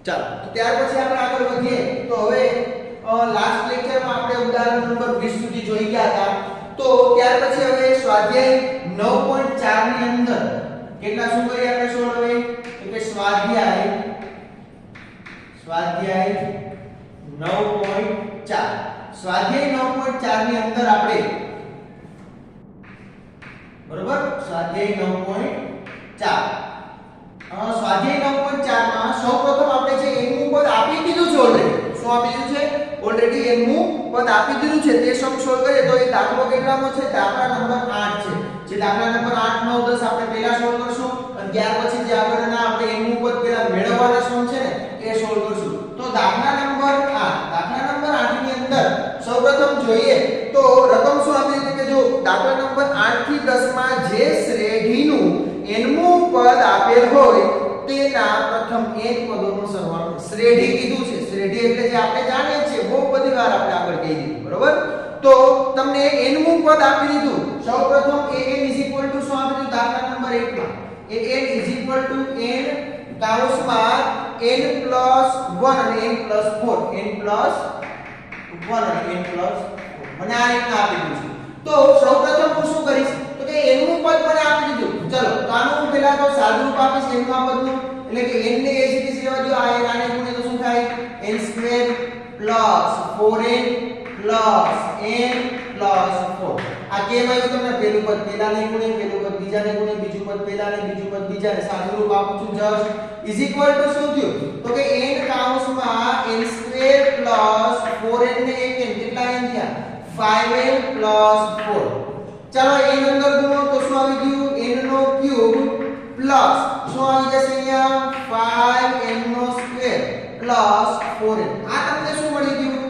ચાલો તો ત્યાર પછી આપણે આગળ વધીએ તો હવે લાસ્ટ લેક્ચરમાં આપણે ઉદાહરણ નંબર 20 સુધી જોઈ ગયા હતા તો ત્યાર પછી હવે સ્વાધ્યાય 9.4 ની અંદર કેટલા શું કરી આપણે સોલ્વ હવે તો કે સ્વાધ્યાય 9.4 સ્વાધ્યાય 9.4 ની અંદર આપણે બરોબર સ્વાધ્યાય 9.4 સ્વાધ્યાય 9.4 માં સૌપ્રથમ આપણે જે n નું પદ આપી દીધું છે ઓલરેડી શું આપી દીધું છે ઓલરેડી n નું પદ આપી દીધું છે તે સમ સોલ્વ કરીએ તો એ દાખલો કેટલામો છે દાખલા નંબર 8 છે જે દાખલા નંબર 8 9 10 આપણે પહેલા સોલ્વ કરશું અને ત્યાર પછી જે આગળના આપણે n નું પદ પહેલા મેળવવાના સમ છે ને એ સોલ્વ કરશું તો દાખલા નંબર 8 ની અંદર સૌપ્રથમ જોઈએ તો રકમ શું આપી છે કે જો દાખલા નંબર 8 થી 10 માં જે શ્રેણીનું nમું પદ આપેલ હોય તેના પ્રથમ n પદોનો સરવાળો શ્રેણી કીધું છે શ્રેણી એટલે જે આપણે જાણીએ છીએ બહુ બધી વાર આપણે આગળ કહી દીધું બરોબર તો તમને nમું પદ આપી દીધું સૌપ્રથમ an શું આપી દીધું દાખલા નંબર 1 માં an કૌંસમાં n plus 1 અને n plus 4 n plus 1 અને n plus 4 મને આ રીતના આપી દીધું છે તો સૌપ્રથમ હું શું કરીશ તો કે n નું પદ મને આપી દીધું ચલો તો આનું હું પહેલા તો સાદું રૂપ આપીશ n ના પદનું એટલે કે n ને એ સીધી રહેવા દો આ આને ગુણે તો શું થાય n square plus 4n plus n plus 4 આ કેમ આવ્યું તમને પહેલું પદ પહેલાને ગુણે પહેલું પદ બીજાને ગુણે બીજું પદ પહેલાને બીજું પદ બીજાને સાદું રૂપ આપું છું જસ્ટ ઇઝ ઇક્વલ ટુ શું થયું તો કે n કૌંસમાં n સ્ક્વેર પ્લસ 4n ને 1n કેટલા n થયા 5n પ્લસ 4 ચાલો n અંદર ગુણો તો શું આવી ગયું n નો ક્યુબ પ્લસ શું આવી જશે અહીંયા 5n નો સ્ક્વેર પ્લસ 4n આ તમને શું મળી ગયું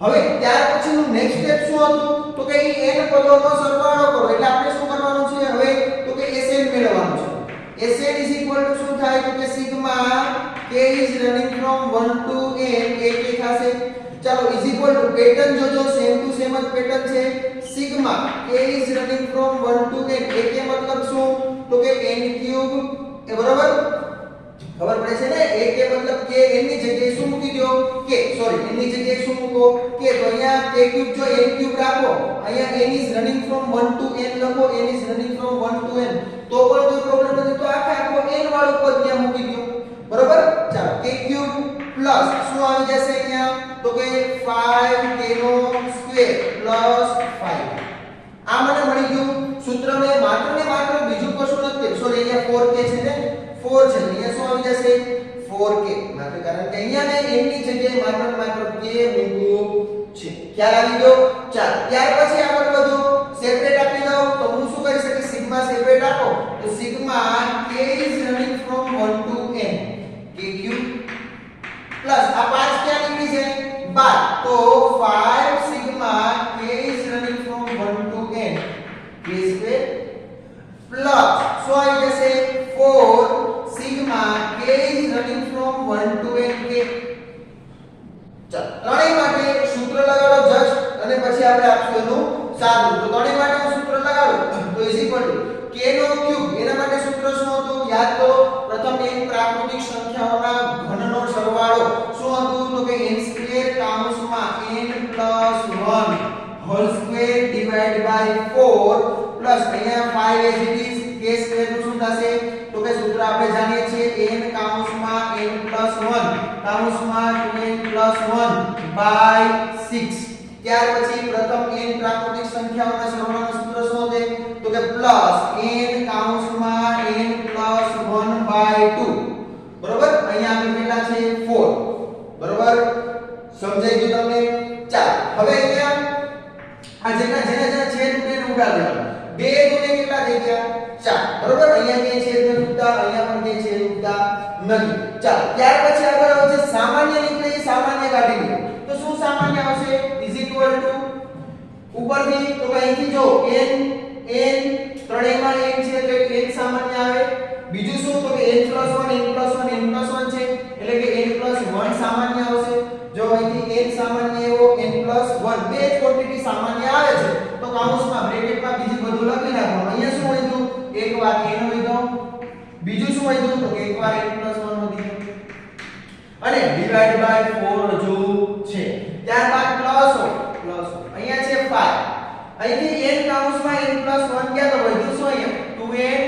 હવે ત્યાર પછીનું નેક્સ્ટ સ્ટેપ શું હતું તો કે n પદોનો સરવાળો કરો એટલે આપણે શું કરવાનું છે હવે તો કે Sn મેળવવાનું છે Sn શું થાય તો કે sigma k is running from 1 to n એ કે થશે ચાલો પેટર્ન જોજો સેમ ટુ સેમ જ પેટર્ન છે sigma k is running from 1 to n એ કે મતલબ શું તો કે n3 એ બરાબર ખબર પડે છે ને a કે મતલબ કે n ની જગ્યાએ શું મૂકી દો k સોરી n ની જગ્યાએ શું મૂકો k તો અહીંયા k ક્યુબ જો n ક્યુબ રાખો અહીંયા n is running from 1 to n લખો n is running from 1 to n તો પણ કોઈ પ્રોબ્લેમ નથી તો આખો n વાળું પદ ત્યાં મૂકી દો બરાબર ચાલો k ક્યુબ પ્લસ શું આવી જશે અહીંયા તો કે 5k નો સ્ક્વેર પ્લસ 5 આ મને મળી ગયું સૂત્ર ને માત્ર બીજું કશું નથી સોરી અહીંયા 4k છે ને 4 છે અહીંયા શું આવી જશે 4k માત્ર કારણ કે અહીંયા મેં n ની જગ્યાએ માત્ર k મૂક્યું છે ખ્યાલ આવી ગયો ચાલ ત્યાર પછી આગળ વધો સેપરેટ આપી દો તો હું શું કરી શકીશ સિગ્મા સેપરેટ આપો તો sigma k is running from 1 to n k cube plus આ 5 ક્યાં નીકળી છે 12 તો 5 sigma k is running from 1 to n k square plus શું આવી જશે 4 sigma k is running from 1 to n k ચાલો ત્રણેય માટે સૂત્ર લગાડો જસ્ટ અને પછી આપણે આપશું એનું સાદું તો ત્રણેય માટે હું સૂત્ર લગાડું તો k નો ક્યુબ એના માટે સૂત્ર શું હતું યાદ કરો પ્રથમ n પ્રાકૃતિક સંખ્યાઓના ઘનનો સરવાળો શું હતું તો કે n સ્ક્વેર કૌંસમાં n plus 1 whole square divide by 4 plus અહીંયા 5 as it is k square નું શું થશે તો કે સૂત્ર આપણે જાણીએ છીએ n કૌંસમાં n પ્લસ 1 કૌંસમાં 2n પ્લસ 1 બાય 6 ત્યાર પછી પ્રથમ n પ્રાકૃતિક સંખ્યાઓના સરવાળાનું સૂત્ર શું છે તો કે પ્લસ n કૌંસમાં n પ્લસ 1 બાય 2 બરોબર અહીંયા આપણે કેટલા છે 4 બરોબર સમજાઈ ગયું તમને ચાલ હવે અહીંયા આ જેના છેદ ઉડે ઉડા દેવાના બે ગુણે કેટલા થઈ ગયા 4 બરોબર અહીંયા કે છેદ નથી ઉડતા અહીંયા પણ કે છેદ ઉડતા નથી ચાલ ત્યાર પછી આગળ આવે છે સામાન્ય નીકળે એ સામાન્ય કાઢી લો તો શું સામાન્ય આવશે ઇઝ ઇક્વલ ટુ ઉપરથી તો અહીંથી જો n ત્રણેયમાં n છે એટલે n સામાન્ય આવે બીજું શું તો કે n + 1 છે એટલે કે n + 1 સામાન્ય આવશે જો અહીંથી n સામાન્ય એવો n + 1 બે જ ક્વોન્ટિટી સામાન્ય આવે છે તો કૌંસમાં બ્રેકેટમાં બીજું બધું લખી નાખવાનું અહીંયા શું વધ્યું એકવાર n વધ્યો બીજું શું વધ્યું તો એકવાર n + 1 વધી ગયું ડિવાઇડ બાય 4 હજુ છે. ત્યારબાદ પ્લસ અહીંયા છે 5. અહીંથી n કૌંસમાં n + 1 ગયા તો વધ્યું શું અહીંયા 2n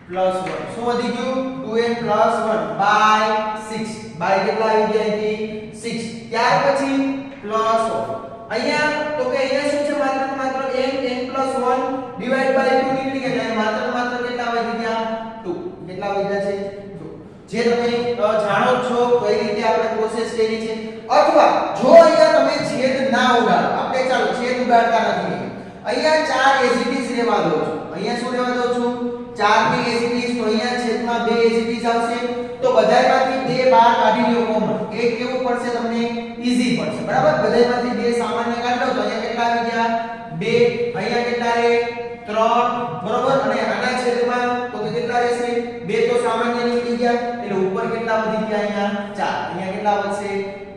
+ 1. શું વધી ગયું 2n + 1 બાય 6. બાય કેટલા આવી ગયા અહીંથી 6. ત્યાર પછી પ્લસ અહીંયા તો કે અહીંયા શું છે માત્ર ને માત્ર n + 1 ડિવાઇડ બાય 2 નીકળી ગયા એટલે માત્ર ને માત્ર કેટલા વધી ગયા 2. કેટલા વધ્યા છે 2. જે તમે જાણો છો કઈ રીતે આપણે પ્રોસેસ કરી છે. અથવા જો અહીંયા તમે છેદ ના ઉડાડો, આપણે ચાલો છેદ ઉડાડતા નથી, અહીંયા 4 એઝ ઇટ ઇઝ રહેવા દો છો. અહીંયા શું રહેવા દો છું 4 ની એઝ ઇટ ઇઝ, તો અહીંયા છેદમાં 2 એઝ ઇટ ઇઝ આવશે. તો બધાયમાંથી 2 બહાર કાઢી લ્યો કોમન. એક કેવું પડશે તમને ઈઝી પડશે, બરાબર. બધાયમાંથી 2 સામાન્ય કાઢો તો અહીંયા કેટલા આવી ગયા 2. અહીંયા કેટલા રહે 3, બરોબર. અને આના છેદમાં તો કેટલા રહેશે 2 તો સામાન્ય નીકળી ગયા એટલે ઉપર કેટલા વધી ગયા અહીંયા 4. અહીંયા કેટલા વધશે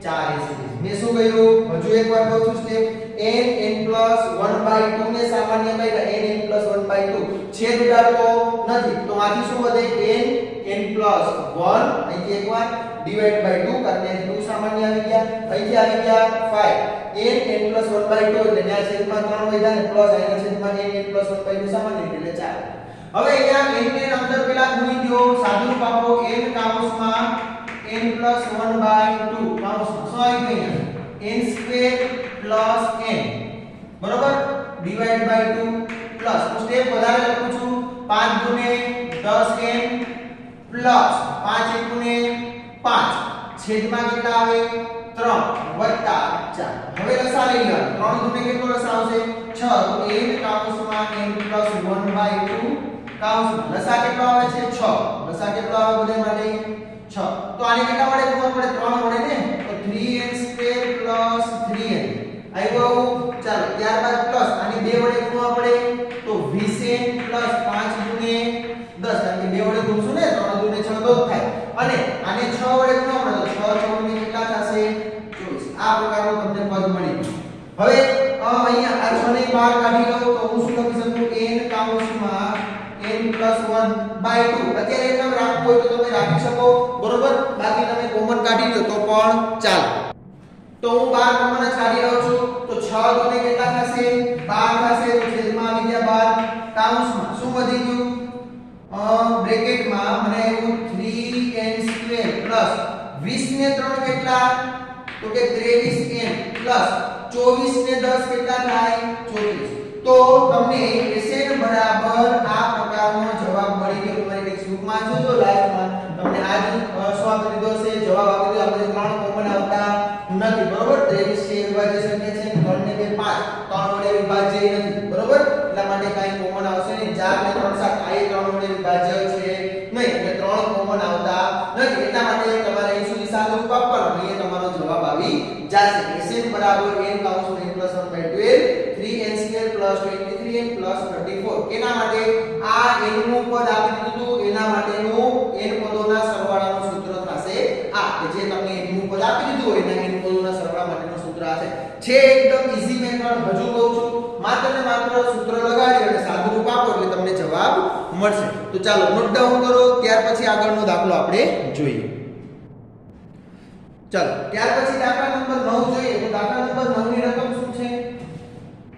4 એઝ ઇટ ઇઝ. મેં શું કર્યું હજુ એકવાર કહું છું સ્ટેપ n + 1/2 ને સામાન્ય કર્યા n + 1/2. છેદ ઉડાડતો નથી તો આથી શું વધે n + 1 અહીંથી એકવાર ડિવાઇડ બાય 2 કારણ કે 2 સામાન્ય આવી ગયા. અહીંથી આવી ગયા 5 n + 1/2 એટલે ત્યાં છેદમાં 3 વધ્યા ને પ્લસ અહીંયા છેદમાં n + 1/2 સામાન્ય એટલે 4. હવે અહીંયા n ને અંદર પેલા ગુણી દો, સાદુરૂપ આપો n કૌંસમાં n + 1/2 કૌંસમાં શું આવી ગયું n² + n, બરોબર, ડિવાઇડ બાય 2 પ્લસ હું સ્ટેપ વધારે લખું છું 5 ગુણે 10n પ્લસ 5 ગુણે 5 છેદમાં કેટલા આવે 3 વત્તા 4. હવે લસા લઈ લો. 3 ગુણે કેટલો લસા આવશે 6. તો n કૌંસમાં n + 1/2 કૌંસમાં લસા કેટલો આવે છે 6. લસા કેટલો આવે બધે માટે 6. તો આને કેટલા વડે ગુણવા પડે 3 વડે ને, તો 3n² + 3n આવ્યો. ચાલો ત્યારબાદ પ્લસ આને 2 વડે ગુણવા પડે તો 20n + 5 ગુણે 10 કારણ કે 2 વડે ગુણશું ને 3 ગુણે 6 તો થાય. અને આને 6 વડે ગુણવા પડે તો 6 × 4 ને કેટલા થશે 24. આ પ્રકારનું તમને પદ મળી ગયું. હવે અહીંયા આ 6 ને બહાર કાઢી લો તો હું શું લખી શકું n કૌંસમાં n + 1/2. અત્યારે એકમ રાખવું હોય તો તમે રાખી શકો, બરોબર. બાકી તમે કોમન કાઢી લો તો પણ ચાલે. તો હું 12 કોમન જ કાઢી લઉં છું તો 6 ગુણે કેટલા થશે 12 થશે. તો છેદમાં આવી ગયા 12 કૌંસમાં શું વધી ગયું બ્રેકેટમાં મને આવ્યું 3n² + 20 ને 3 કેટલા તો કે 23n + 24 ને 10 કેટલા થાય 24. તો તમને Sn બરાબર આ પ્રકારનો જવાબ મળી ગયો. તમારી ટેક્સ્ટબુકમાં જોજો લાઈવમાં તમને આ જ શું આપી દીધો છે જવાબ આપી દીધો. આપણે 3 કોમન આવતા નથી, બરોબર. 23 છે વિભાજ્ય સંખ્યા છે 3 ને 2 5 3 વડે વિભાજ્ય નથી, બરોબર. એટલા માટે કાઈ કોમન આવશે નહીં. 4 ને 3 7 આ 3 વડે વિભાજ્ય છે નહીં એટલે 3 કોમન આવતા નથી. એટલા માટે તમારે અહીં સુધી સાદુરૂપ આપવાનું, અહીં તમારો જવાબ આવી જશે. Sn બરાબર n કૌંસમાં n + 1/12 3n² + 23n + 34. કેના માટે આ n નું પદ આપી દીધું એના માટેનું n પદોના સરવાળાનું સૂત્ર થશે આ કે જે તમને n નું પદ આપી દીધું હોય એના n પદોના સરવાળા માટેનું સૂત્ર આ છે એકદમ ઈઝી મેથડ. હજુ કહું છું માત્ર ને માત્ર સૂત્ર લગાડી અને સાદુરૂપ આપો એટલે તમને જવાબ મળશે. તો ચાલો નોટ ડાઉન કરો, ત્યાર પછી આગળનો દાખલો આપણે જોઈએ. ચાલો ત્યાર પછી દાખલા નંબર 9 જોઈએ. તો દાખલા નંબર 9 ની રકમ શું છે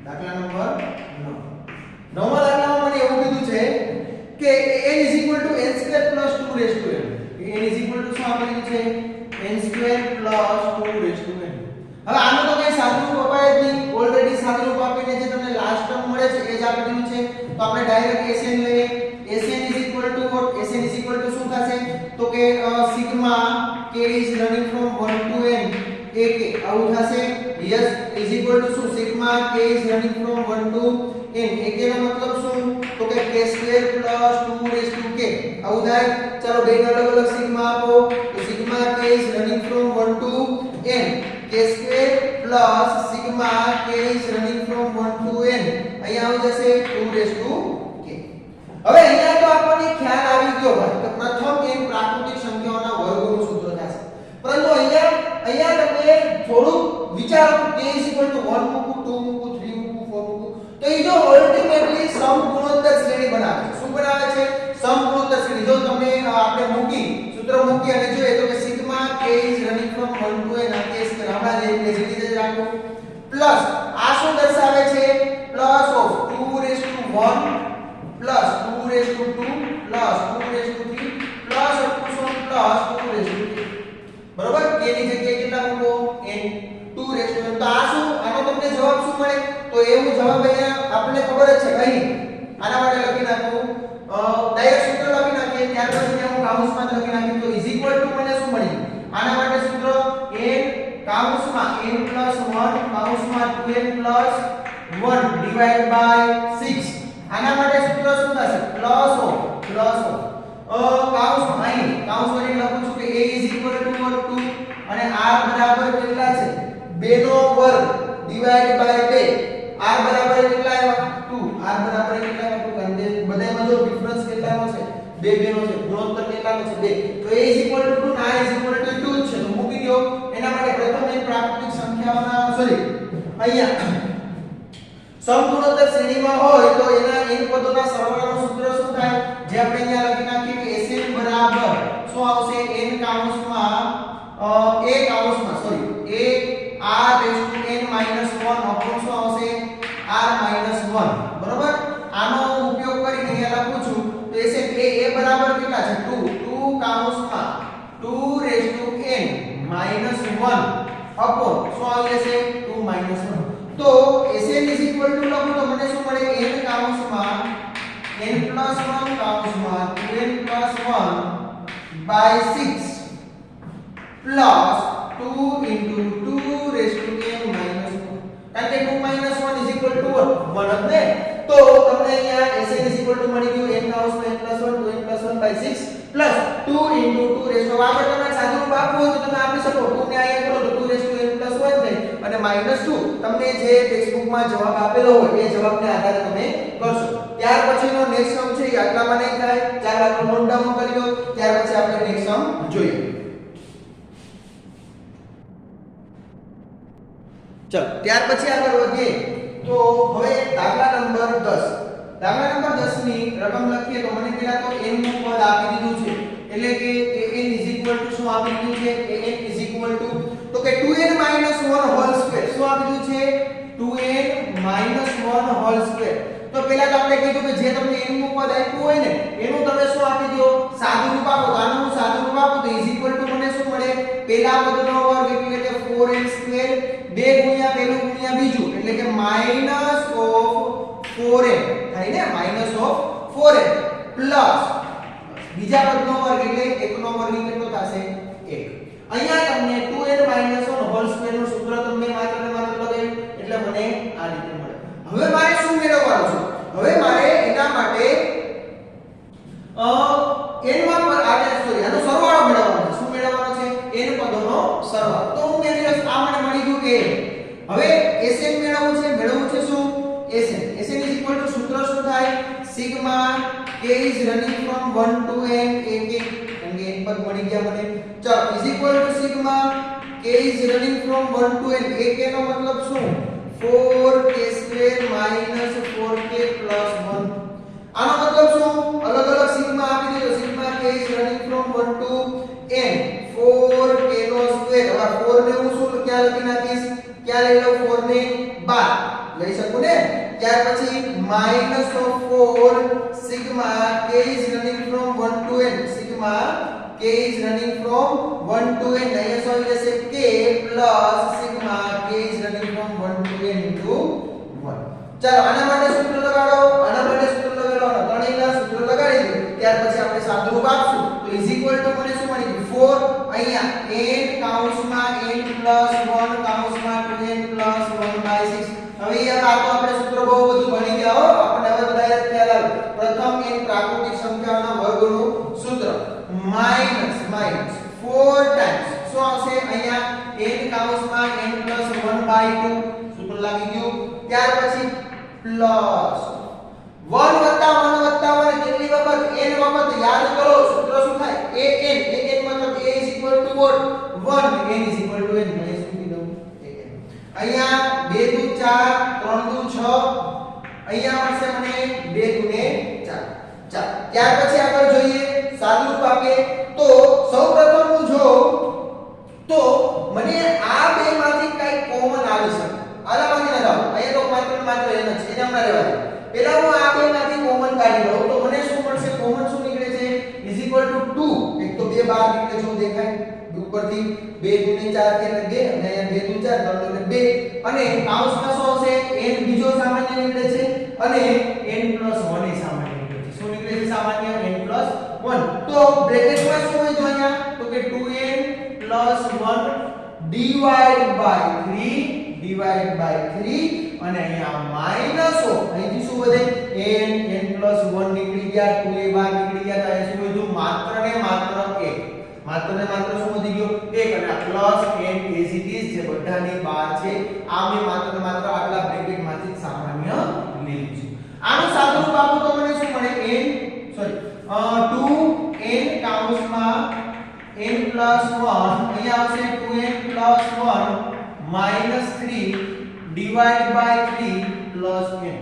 દાખલા નંબર 9. નવમા દાખલામાં મને એવું કીધું છે કે n = n² + 2n. n શું આપેલું છે n² + 2n. હવે આનો તો કઈ સાદુરૂપ અપાય જ નહીં. ઓલરેડી સાદુરૂપ આપીને જે તમને લાસ્ટ ટર્મ મળે છે એ જ આપી દીધું છે. તો આપણે ડાયરેક્ટ Sn લઈએ. Sn = Sn શું થશે તો કે sigma k is running from 1 to n ak આવું થશે. યસ = શું sigma k is running from 1 to n ak નો મતલબ શું તો કે k² + 2k આવું થાય. ચાલો બે અલગ અલગ સિગ્મા આપો તો sigma k is running from 1 to n k² + sigma k is running from 1 to n અહીંયા આવી જશે 2k. હવે અહીંયા તો આપણને ખ્યાલ આવી ગયો ભાઈ કે પ્રથમ n પ્રાકૃતિક સંખ્યાઓના વર્ગનું સૂત્ર થશે. પરંતુ અહીંયા તમે થોડું વિચારો k = 1 મૂકું 2 મૂકું 3 મૂકું 4 મૂકું તો એ જો અલ્ટિમેટલી સમગુણોત્તર શ્રેણી બનાવે છે. શું બનાવે છે સમગુણોત્તર શ્રેણી. જો તમે આપણે સૂત્ર મૂકી અને જોઈએ તો કે sigma k is running plus આ શું દર્શાવે છે plus of 2 plus 2 plus 2 plus plus 2 બરોબર k ની જગ્યાએ કેટલા મૂકો n 2 તો આ શું આનો તમને જવાબ શું મળે તો એવું જવાબ અહીંયા આપણને ખબર જ છે અહીં આના માટે લખી નાખું ડાયરેક્ટ સૂત્ર લખી નાખીએ ત્યાર પછી હું કાઉન્સમાં લખી નાખીએ તો ઇઝ ઇક્વલ ટુ મને શું મળ્યું આના માટે સૂત્ર n કાઉન્સમાં n 1 કાઉન્સમાં 2n 1 ડિવાઇડ બાય 6 આના માટે સૂત્ર શું થશે પ્લસ ઓફ કાઉન્સ અહીં કાઉન્સ કરીને લખું છું કે a = 2 અને r બરાબર કેટલા છે 2 નો વર્ગ ડિવાઇડ બાય 2 r બરાબર કેટલા આવ્યા 2 r બરાબર કેટલા આવ્યા 2 કારણ કે બધામાં જો ડિફરન્સ કેટલાનો છે 2 નો છે ગુણોત્તર કેટલાનો છે 2 તો a = 2 અને r = 2 છે તો મૂકી દો એના માટે પ્રથમ એક પ્રાકૃતિક સંખ્યાઓના સોરી અહીંયા સમગુણોત્તર શ્રેણીમાં હોય તો એના n પદોના સરવાળાનું સૂત્ર શું થાય જે આપણે અહીંયા લખી નાખીએ કે Sn બરાબર શું આવશે n કાઉન્સમાં a કાઉન્સમાં સોરી a r⁻n - 1 અપોન શું આવશે r - 1 બરોબર આનો ઉપયોગ કરીને અહીંયા લખું છું તો Sn a બરાબર કેટલા છે 2 કાઉન્સમાં 2n - 1 અપોન શું આવી જશે 2 - 1 તો Sn લખું તો મને શું મળે n કાઉન્સમાં n + 1 કાઉન્સમાં 2n + 1 બાય 6 પ્લસ 2 * 2n - 1 કારણ કે 2 - 1 = 1 જ ને તો તમને અહીંયા Sn મળી ગયું n કાઉન્સમાં n + 1 2n + 1 બાય 6 પ્લસ 2 * 2 આપણે તમને સાદું રૂપ આપવું હોય તો તમે આપી શકો 2 ને અહીંયા કરો તો 2n + 1 થાય અને -2 તમને જે ટેક્સ્ટબુકમાં જવાબ આપેલો હોય એ જવાબને આધારે તમે કરશો ત્યાર પછીનો નેક્સ્ટ સમ છે એ આટલામાં નહીં થાય ચાલો આપણે નોટ ડાઉન કરી લો ત્યાર પછી આપણે નેક્સ્ટ સમ જોઈએ ચલો ત્યાર પછી આગળ વધીએ તો હવે દાખલા નંબર 10 ની રકમ લખીએ તો મને પહેલા તો n નું પદ આપી દીધું છે એટલે કે an શું આપી દીધું છે an તો કે 2n - 1 હોલ સ્ક્વેર શું આપી દીધું છે 2n - 1 હોલ સ્ક્વેર તો પહેલા તો આપણે કીધું કે જે તમને n નું પદ આપ્યું હોય ને એનું તમે શું આપી દો સાદું રૂપ આપો તો આનું સાદું રૂપ આપો તો મને શું મળે પહેલા પદનો વર્ગ એટલે કે 4n² 2 ગુણ્યા પહેલું ગુણ્યા બીજું એટલે કે -4n થાય ને -4n પ્લસ બીજા પદનો વર્ગ એટલે 1 નો વર્ગ કેટલો થશે 1 અહીંયા તમને 2n - 1 હોલ સ્ક્વેર નું સૂત્ર તમને માત્ર ને માત્ર લગાવ્યું એટલે મને આ રીતે મળે હવે મારે શું મેળવવાનું છે હવે મારે એના માટે n માં પર આનો સરવાળો મેળવવાનો છે શું મેળવવાનો છે n પદોનો સરવાળો તો હું મેળવીશ આ મને મળી ગયું કે હવે Sn મેળવવું છે શું Sn સૂત્ર શું થાય sigma k is running from 1 to n n પદ મળી ગયા મને ચાલો sigma k is running from 1 to n k નો મતલબ શું 4k² - 4k + 1 આનો મતલબ શું અલગ અલગ સિગ્મા આપી દીધો sigma k is running from 1 to n 4k નો સ્ક્વેર હવે 4 ને હું શું ક્યાં લખી નાખીશ ક્યાં લઈ લો 4 ને 12 લઈ શકું ને ત્યાર પછી -4 sigma k is running from 1 to n sigma k is running from 1 to n અહીંયા શું આવી જશે k plus sigma k is running from 1 to n into 1 ચાલો આના માટે સૂત્ર લગાડો ત્રણેયના સૂત્ર લગાડી દો ત્યાર પછી આપણે સાદું રૂપ આપશું તો મને શું મળી ગયું 4 અહીંયા n કાઉન્સમાં n + 1 કાઉન્સમાં 2n + 1 by 6 હવે યાર આ તો આપણે સૂત્ર બહુ બધું ભણી ગયા હો આપણે હવે બધા યાદ ખ્યાલ આવે પ્રથમ n પ્રાકૃતિક સંખ્યાઓના વર્ગનું સૂત્ર માઈનસ 4 ટાઈમ્સ શું આવશે અહીંયા n કાઉન્સમાં n + 1 by 2 સૂત્ર લાગી ગયું ત્યાર પછી પ્લસ 1 + 1 કેટલી વખત n વખત યાદ કરો સૂત્ર શું થાય an મતલબ a = what 1 n = n મને શું કીધું an અહીંયા 2 દુ 4 3 દુ 6 અહીંયા મળશે મને 2 દુને 4 ત્યાર પછી આગળ જોઈએ સાદું રૂપ આપે તો સૌપ્રથમ હું જો તો મને આ બેમાંથી કઈ કોમન આવી શકે માત્ર n જ છે એને હમણાં રહેવા દો પહેલા હું આ બેમાંથી કોમન કાઢી લઉં તો મને શું મળશે કોમન શું નીકળે છે = 2 એક તો 2 બહાર નીકળે છે દેખાય ઉપરથી 2 * 4 એટલે 2 અને અહીંયા 2 * 4 3 એટલે 2 અને કાઉન્સમાં શું આવશે n બીજો સામાન્ય નીકળે છે અને n+1 એ સામાન્ય નીકળે છે શું નીકળે છે સામાન્ય n+1 તો બ્રેકેટમાં શું હોય તો અહીંયા તો કે 2n+1 / 3 અને અહીંયા માઈનસ અહીંથી શું વધે n+1 નીકળી ગયા 2 એ બહાર નીકળી ગયા તો અહીં શું વધ્યું માત્ર ને માત્ર 1 શું વધી ગયો 1 અને આ plus n as it is જે બધાની બહાર છે આ મેં માત્ર ને માત્ર આટલા બ્રેકેટમાંથી સામાન્ય લીધું છે આનું સાદુરૂપ આપો તો મને શું મળે 2n કાઉન્સમાં n+1 અહીંયા આવશે 2n+1 - 3 / 3 plus n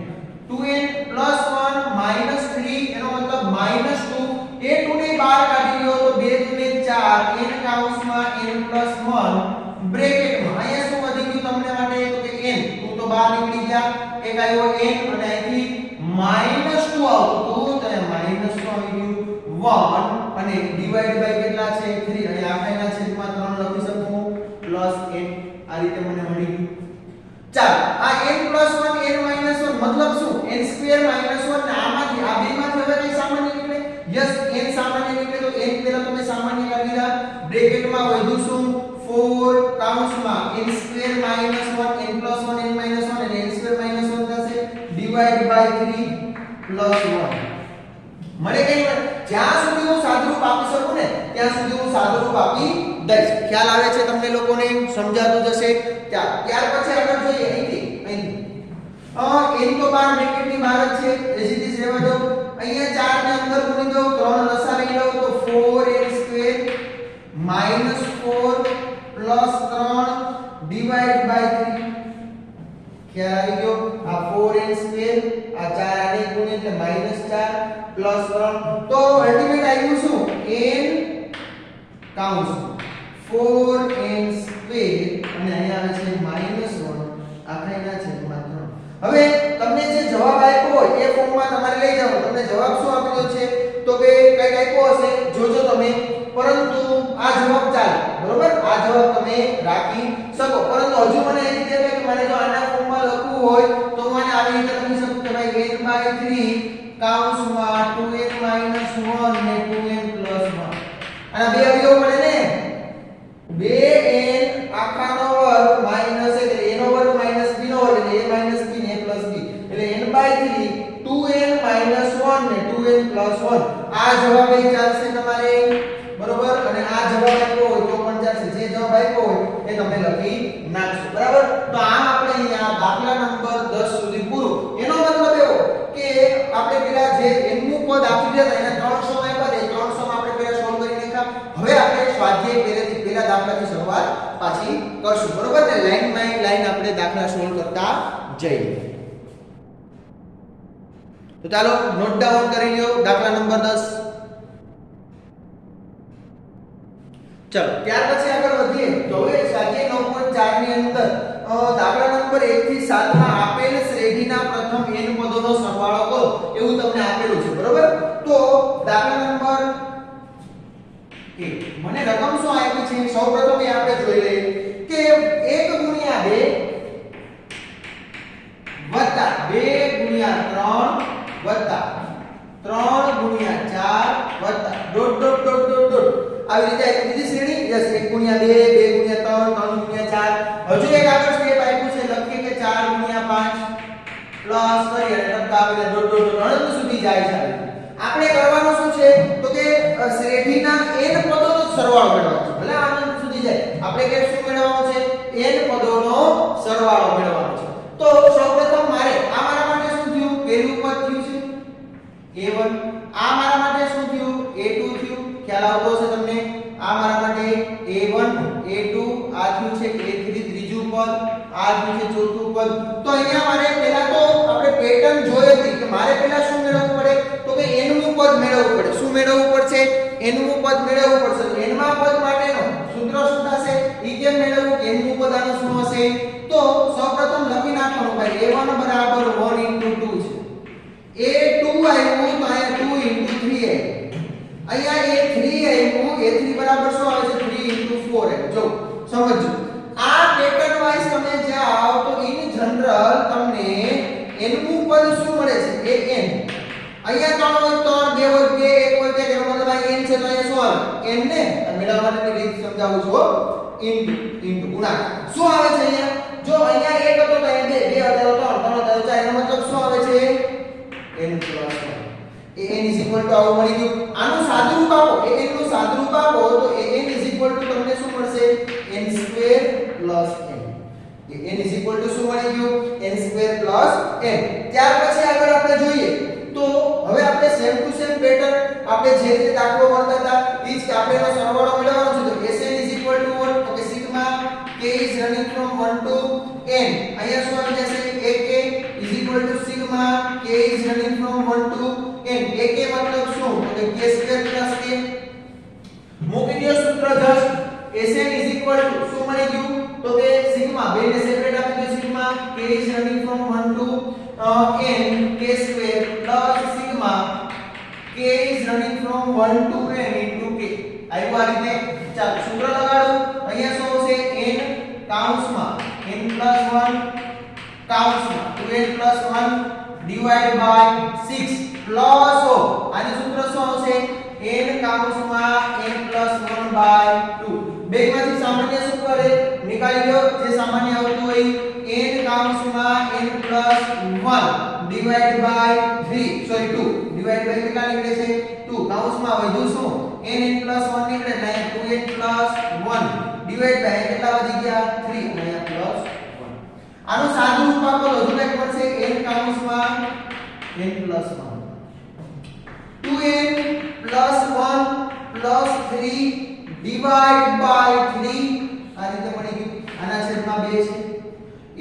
2n+1 - 3 એનો મતલબ -2 એ 2 ને બહાર કાઢી લ્યો તો 2 * 4 n કાઉન્સમાં n+1 બ્રેકેટમાં અહીંયા શું વધી ગયું તમને માટે તો કે n 2 તો બહાર નીકળી ગયા એક આવ્યો n અને અહીંથી -2 આવતું તો અહીંયા -2 આવી ગયું 1 અને ડિવાઈડ બાય કેટલા છે 3 અને આખાના છેદમાં 3 લખી શકું +n આ રીતે મને મળી ગયું ચાલો આ n+1 n - 1 મતલબ શું n² - 1 ને આમાંથી આ બેમાંથી હવે કઈ સામાન્ય નીકળે યસ n સામાન્ય નીકળે તો n પહેલા તમે સામાન્ય કાઢી લીધા બ્રેકેટમાં વધ્યું શું 4 કાઉન્સમાં n² - 1 n+1 n - 1 અને n² - 1 થશે ડિવાઈડ બાય 3 +1 મળે કઈ જ્યાં સુધી હું સાદુરૂપ આપી શકું ને ત્યાં સુધી હું સાદુરૂપ આપી દઈશ ખ્યાલ આવે છે તમને લોકોને સમજાતું જશે ત્યાર પછી આગળ જોઈએ અહીંથી n તો બાર બ્રેકેટની બહાર જ છે એઝ ઇટ ઇઝ રહેવા દો અહીંયા 4 ને અંદર ગુણી દો 3 લસા લઈ લો તો 4n² - 4 + 3 ડિવાઈડ બાય 3 ખ્યાલ આવી ગયો આ 4n² આ 4 આને ગુણે એટલે -4 + 3 તો અલ્ટીમેટ આવ્યું શું n કાઉન્સ 4n² અને અહીંયા આવે છે -1 આખાઈના છેદમાં 3 હવે તમને જે જવાબ આપ્યો હોય એ ફોર્મમાં તમારે લઈ જાવ તમને જવાબ શું આપેલો છે તો કે કઈ આપ્યો હશે જોજો તમે પરંતુ આ જવાબ ચાલે બરોબર આ જવાબ તમે રાખી શકો પરંતુ હજુ મને એ રીતે કે મને જો આના ફોર્મમાં લખવું હોય તો હું આને આવી રીતે લખી શકું કે ભાઈ n/3 કાઉન્સમાં 2n - 1 ને 2n+1 આના બે અવયવ મળે ને 2n આખાનો વર્ગ માઈનસ એટલે a નો વર્ગ માઈનસ b નો વર્ગ એટલે a માઈનસ b ને a પ્લસ b એટલે n/3 2n - 1 ને 2n+1 આ જવાબ એ ચાલશે તમારે બરોબર અને આ જવાબ આપ્યો હોય તો પણ ચાલશે જે જવાબ આપ્યો હોય એ તમે લખી નાખશો બરાબર તો આમ આપણે અહીંયા દાખલા નંબર 10 સુધી પૂરો એનો મતલબ એવો કે આપણે પેલા જે n નું પદ આપી દીધા એના 300 આપ્યા તે 300 માં આપણે પેલા સોલ્વ કરી નાખ્યા હવે આપણે સ્વાધ્યાય પહેલા દાખલાથી શરૂઆત પાછી કરશું બરોબર ને લાઈન બાય લાઈન આપણે દાખલા સોલ્વ કરતા જઈએ તો ચાલો નોટ ડાઉન કરી લ્યો દાખલા નંબર 10 ચલો ત્યાર પછી આગળ વધીએ તો હવે સ્વાધ્યાય 9.4 ની અંદર દાખલા નંબર 1 થી 7 માં આપેલ શ્રેણીના પ્રથમ n પદોનો સરવાળો કરો એવું તમને આપેલું છે બરોબર તો દાખલા નંબર 1 મને રકમ શું આપી છે સૌપ્રથમ એ આપણે જોઈ લઈએ કે 1 * 2 વત્તા 2 * 3 વત્તા 3 * 4 વત્તા dot dot dot dot dot આવી રીતે એક બીજી શ્રેણી યસ 1 * 2 2 * 3 3 * 4 હજુ એક આગળ સ્ટેપ આપ્યું છે લખીએ કે 4 * 5 પ્લસ કરી અને ટપકા આપીને ડોટ ડોટ ડોટ અનંત સુધી જાય છે આપણે કરવાનું શું છે તો કે શ્રેણીના n પદોનો સરવાળો મેળવવાનો છે ભલે અનંત સુધી જાય આપણે કે શું મેળવવાનું છે n પદોનો સરવાળો મેળવવાનો છે તો સૌપ્રથમ મારે આ મારા માટે શું થયું પહેલું પદ થયું છે a1 આ મારા માટે શું થયું a2 થયું ખ્યાલ આવતો હશે તમને આ મારા માટે a1 a2 આ થયું છે a3 ત્રીજું પદ આ થયું છે ચોથું પદ તો અહીંયા મારે પહેલા તો આપણે પેટર્ન જોઈ હતી કે મારે પહેલા શું મેળવવું પડે તો કે n નું પદ મેળવવું પડે શું મેળવવું પડશે n નું પદ મેળવવું પડશે n માં પદ માટેનો સૂત્ર શું થશે ઈ કેમ મેળવવું n નું પદ આનું શું હશે તો સૌપ્રથમ લખી નાખવાનું ભાઈ a1 = બાજુ શું મળે છે an અહીંયા 3 હોય 3 2 હોય 2 1 હોય 2 એનો મતલબ આ n છે તો અહીંયા શું આવે n ને મેળવવા માટેની રીત સમજાવું છું ઇન્ટુ ગુણાકાર શું આવે છે અહીંયા જો અહીંયા 1 હતો તો અહીંયા 2 હતા તો 3 હતા તો 4 એનો મતલબ શું આવે છે n + 1 an આવું મળી ગયું આનું સાદુરૂપ આપો an નું સાદુરૂપ આપો તો an તમને શું મળશે n² + n an શું મળી ગયું n² + n ત્યાર પછી આગળ આપણે જોઈએ તો હવે આપણે સેમ ટુ સેમ પેટર્ન આપણે જે રીતે દાખલો ગણતા હતા ઈ જ આપણે એનો સરવાળો મેળવવાનો છે તો Sn what તો કે sigma k is running from 1 to n અહીંયા શું આવી જશે ak sigma k is running from 1 to n ak મતલબ શું તો કે k² + k મૂકી દો સૂત્ર જસ્ટ Sn શું મળી ગયું તો કે સિગ્મા બે ને સેપરેટ આપી દો sigma k is running from 1 to n k² + sigma k is running from 1 to n into k આવ્યું આ રીતે ચાલો સૂત્ર લગાડો અહીંયા શું આવશે n કૌંસમાં n + 1 કૌંસમાં 2n + 1 ડિવાઇડ બાય 6 પ્લસ આનું સૂત્ર શું આવશે n કૌંસમાં n + 1 બાય 2 બેમાંથી સામાન્ય શું કરે નિકાળી લો જે સામાન્ય આવતું હોય n કૌંસમાં n + 1 divide by 3 sorry 2 divide by કેટલા નીકળે છે 2 કૌંસમાં વધ્યું શું n + 1 નીકળે એટલે અહીંયા 2n + 1 ડિવાઇડ બાય કેટલા વધી ગયા 3 અને અહીંયા +1 આનું સાદું રૂપ આપો તો હજુ એક મળશે n કૌંસમાં n + 1 2n + 1 + 3 ડિવાઇડ બાય 3 આ રીતે મળી ગયું આના છેદમાં 2 છે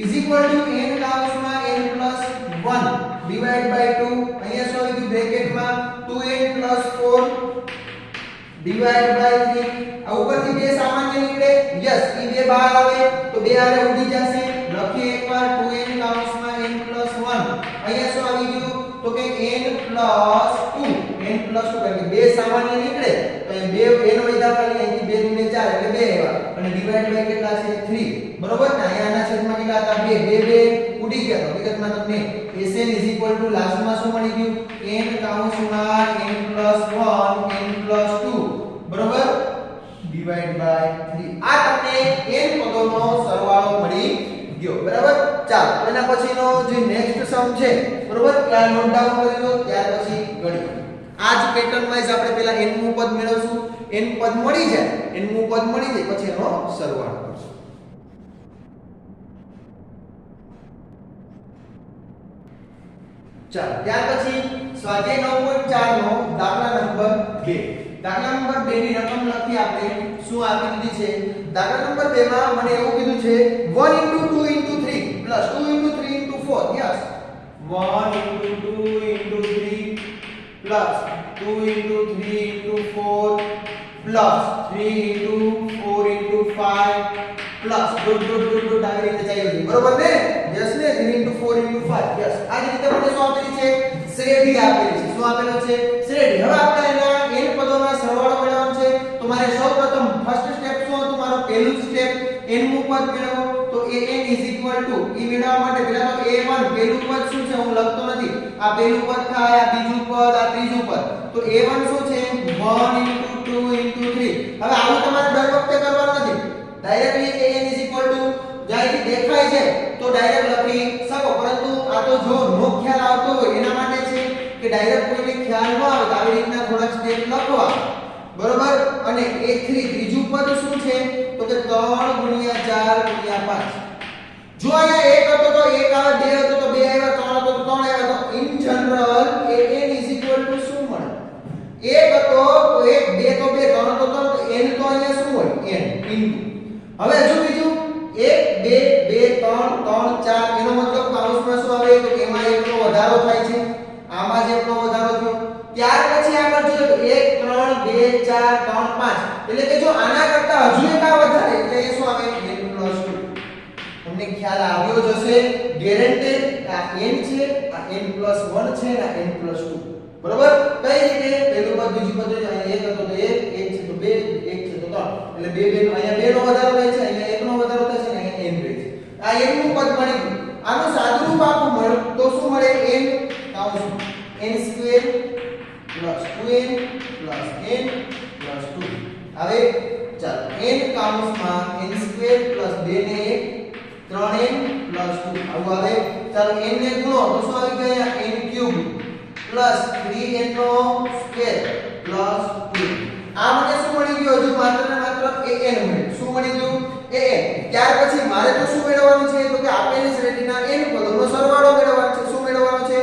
ઇઝ ઇક્વલ ટુ n કૌંસમાં n + 1 ડિવાઇડ બાય 2 અહીંયા શું આવી ગયું બ્રેકેટમાં 2n + 4 ડિવાઇડ બાય 3 આ ઉપરથી બે સામાન્ય નીકળે યસ ઈ બે બહાર આવે તો બે આરે ઉડી જશે લખીએ એકવાર 2n કૌંસમાં n + 1 અહીંયા શું આવી ગયું તો કે n + 2 n + 2 કારણ કે બે સામાન્ય નીકળે તો એ બે n વૈધા ખાલી અહીંથી 2 ને 4 એટલે 2 આવ્યા અને ડિવાઇડ બાય કેટલા છે 3 બરોબર ને અહીંયા આના છેદમાં કેટલા હતા 2 2 ઉડી ગયા તો વિગતમાં તમને Sn લાસ્ટમાં શું મળી ગયું n કૌંસમાં n + 1 n + 2 બરોબર ડિવાઇડ બાય 3 આ તમને n પદોનો સરવાળો મળી ગયો બરાબર ચાલો એના પછીનો જે નેક્સ્ટ સમ છે બરોબર ત્યાં નોટ ડાઉન કરી દો ત્યાર પછી ગણીએ આ જ પેટર્ન વાઇઝ આપણે પહેલા n નું પદ મેળવશું n પદ મળી જાય n નું પદ મળી જાય પછી એનો સરવાળો કરશું ચાલો ત્યાર પછી સ્વાધ્યાય 9.4 નો દાખલા નંબર 2 દાખલા નંબર 2 ની રકમ લખી આપણે શું આપી દીધી છે દાખલા નંબર 2 માં મને એવું કીધું છે 1 2 3 2 3 4 યસ 1 2 3 2 3 4 3 4 5 ડોટ આવી રીતે ચાલ્યું બરોબર ને યસ ને 3 4 5 યસ આ જ રીતે મને શું આપેલી છે શ્રેણી આપેલી છે શું આપેલું છે શ્રેણી હવે આપણે એના n પદોના સરવાળો મેળવવાનો છે તો મારે સૌપ્રથમ ફર્સ્ટ સ્ટેપ શું હતું મારું પહેલું સ્ટેપ n નું પદ મેળવો તો an ઈ મેળવવા માટે પહેલા તો a1 પહેલું પદ શું છે હું લખતો નથી આ પહેલું પદ થાય આ બીજું પદ આ ત્રીજું પદ તો a1 શું છે 1 2 3 હવે આવું તમારે દર વખતે કરવાનું નથી ડાયરેક્ટલી an જ્યાંથી દેખાય છે તો ડાયરેક્ટ લખી શકો પરંતુ આ તો જો નો ખ્યાલ આવતો હોય એના માટે છે કે ડાયરેક્ટ કોઈને ખ્યાલ ન આવે તો આવી રીતના થોડા સ્ટેપ લખવા બરોબર અને a3 ત્રીજું પદ શું છે તો કે 3 * 4 * 5 જો અહીંયા 1 હતો તો 1 આવે 2 હતો તો 2 આવ્યા 3 હતો તો 3 આવ્યા તો ઇન જનરલ an શું મળે 1 હતો તો 1 2 તો 2 3 હતો તો n તો અહીંયા શું હોય n ઇન્ટુ હવે હજુ બીજું 1 2 2 3 3 4 એનો મતલબ કૌંસમાં શું આવે તો એમાં એકનો વધારો થાય છે આમાં જ એકનો વધારો થયો ત્યાર પછી આગળ જોઈએ તો 1 3 2 4 3 5 એટલે કે જો આના કરતા હજુ એક આ વધારે એટલે એ શું આવે n + 2 તમને ખ્યાલ આવ્યો જ હશે ગેરંટેડ આ n છે આ n + 1 છે અને આ n + 2 બરોબર કઈ રીતે પહેલું પદ બીજું પદ અહીંયા 1 હતો તો 1 1 છે તો 2 1 છે તો 3 એટલે 2 અહીંયા 2 નો વધારો થાય છે અહીંયા 1 નો વધારો થાય છે અને અહીંયા n રહે છે આ n નું પદ મળી ગયું આનું સાદુરૂપ આપવું મળે તો શું મળે n n square plus 2n plus n plus 2 હવે ચાલો n કૌંસમાં n સ્ક્વેર પ્લસ 2 ને 1 3n પ્લસ 2 આવું આવે ચાલો n ને ગુણો તો શું આવી ગયા n ક્યુબ પ્લસ 3n નો સ્ક્વેર પ્લસ 2 આ મને શું મળી ગયું હજુ માત્ર ને માત્ર an મળ્યું શું મળી ગયું an ત્યાર પછી મારે તો શું મેળવવાનું છે તો કે આપેલી શ્રેણીના n પદોનો સરવાળો મેળવવાનો છે શું મેળવવાનો છે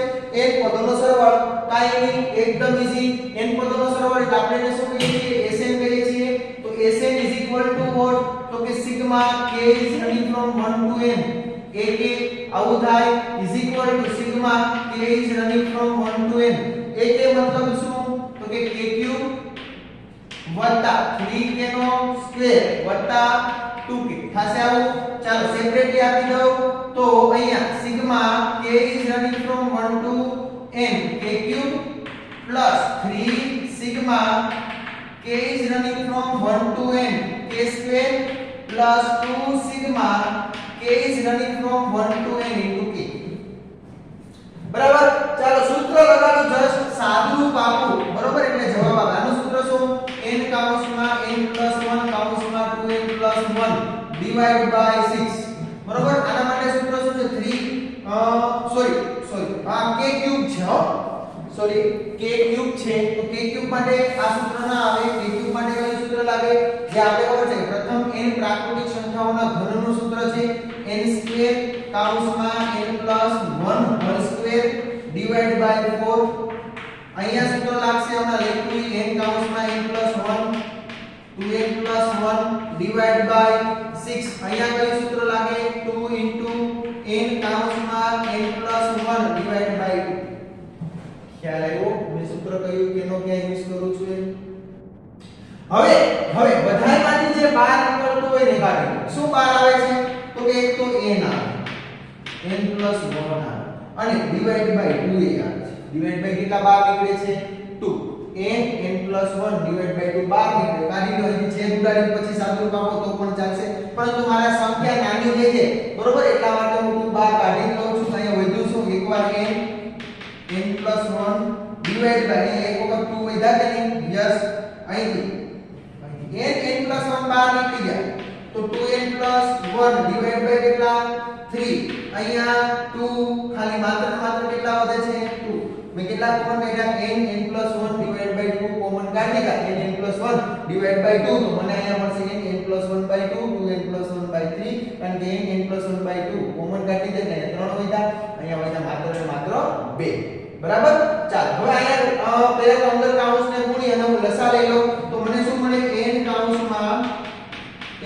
n પદોનો સરવાળો કાઈ નહીં એકદમ ઈઝી n પદોનો સરવાળો એટલે આપણે એને શું કહીએ છીએ Sn કહીએ છીએ તો Sn what તો કે sigma k is running from 1 to n ak આવું થાય sigma k is running from 1 to n ak મતલબ શું તો કે k ક્યુબ વત્તા 3k નો સ્ક્વેર વત્તા 2k થાશે આવું ચાલો સેપરેટલી આપી દઉં તો અહીંયા sigma k is running from 1 to n k cube plus 3 sigma k is running from 1 to n k square plus 2 sigma k is running from 1 to n into k બરાબર ચાલો સૂત્ર લગાડો જસ્ટ સાદું રૂપ આપો બરોબર એટલે જવાબ આવે આનું સૂત્ર શું n કૌંસમાં n + 1 કૌંસમાં 2n + 1 ડિવાઇડ બાય 6 બરોબર આના માટે સૂત્ર શું છે 3 સોરી આ k ક્યુબ છે હો સોરી k ક્યુબ છે તો k ક્યુબ માટે આ સૂત્ર ના આવે k ક્યુબ માટે કયું સૂત્ર લાગે જે આપણે ખબર છે પ્રથમ n પ્રાકૃતિક સંખ્યાઓના ઘનનું સૂત્ર છે n સ્ક્વેર કૌંસમાં n + 1 whole square divide by 4 અહીંયા સૂત્ર લાગશે હમણાં લખ્યું n કૌંસમાં n + 1 2n + 1 ડિવાઇડ બાય 6 અહીંયા કયું સૂત્ર લાગે 2 n કૌંસમાં n + 1 ડિવાઇડ બાય 2 ખ્યાલ આવ્યો મેં સૂત્ર કહ્યું કે નો ક્યાં યુઝ કરું છું હવે બધાયમાંથી જે બહાર નીકળતો હોય ને કાઢી શું બહાર આવે છે તો કે એક તો n આવે n + 1 આવે અને ડિવાઇડ બાય 2 એ આવે છે ડિવાઇડ બાય કેટલા બહાર નીકળે છે 2 n + 1 ડિવાઇડ બાય 2 બહાર નીકળે કાઢી લો એટલે છેદ ઉડાડી પછી સાદું કાપો તો પણ ચાલશે પરંતુ મારા સંખ્યા નાની થઈ છે બરોબર એટલા માટે હું 2 બહાર કાઢી લઉં છું અહીંયા વધ્યું શું એકવાર n + 1 ડિવાઇડ બાય એક વખત 2 વધ્યા કે નહીં યસ અહીંથી n + 1 બહાર નીકળી ગયા તો 2n + 1 ડિવાઇડ બાય કેટલા 3 અહીંયા 2 ખાલી માત્ર કેટલા વધે છે 2 મેં કેટલા કોમન કાઢ્યા n + 1 ડિવાઇડ બાય 2 કોમન કાઢી નાખ્યા n + 1 ડિવાઇડ બાય 2 તો મને અહીંયા મળશે n + 1 બાય 2 2n + 1 બાય 3 કારણ કે n + 1 બાય 2 કોમન કાઢી દે એટલે 3 વધ્યા અહીંયા વધ્યા માત્ર 2 બરાબર ચાલ હવે અહીંયા પહેલા અંદર કૌંસને ગુણી અને હું લસા લઈ લઉં તો મને શું મળે n કૌંસમાં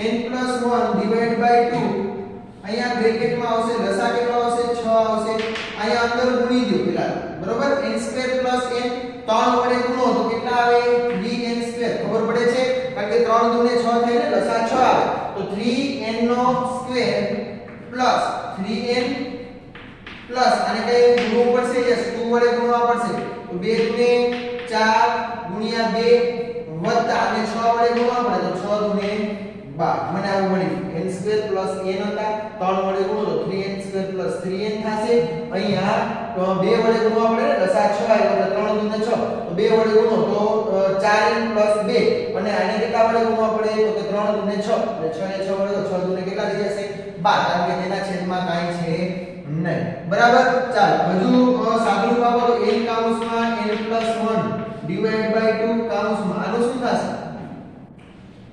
n + 1 ડિવાઇડ બાય 2 અહીંયા બ્રેકેટમાં આવશે લસા કેટલો આવશે 6 આવશે અહીંયા અંદર ગુણી દો પેલા બરોબર n² + n 3 વડે ગુણો તો કેટલા આવે 3n² ખબર પડે છે કારણ કે 3 દુને 6 થાય ને લસા 6 આવે તો 3n નો સ્ક્વેર પ્લસ 3n પ્લસ અને કઈ ગુણવું પડશે યસ 2 વડે ગુણવા પડશે તો 2 દુને 4 ગુણ્યા 2 વત્તા અને 6 વડે ગુણવા પડે તો 6 દુને 12 મને આવું મળ્યું n² + n હતા 3 વડે ગુણો તો 3n² + 3n થશે અહીંયા 2 વડે ગુણવા પડે ને લસા 6 આવ્યો એટલે 3 દુને 6 તો 2 વડે ગુણો તો 4n + 2 અને આને કેટલા વડે ગુણવા પડે તો કે 3 દુને 6 એટલે 6 ને 6 વડે તો 6 દુને કેટલા થઈ જશે 12 કારણ કે તેના છેદમાં કાઈ છે નહીં બરાબર ચાલ હજુ સાદું રૂપ આપો તો n કૌંસમાં n + 1 ડિવાઇડ બાય 2 કૌંસમાં આનું શું થશે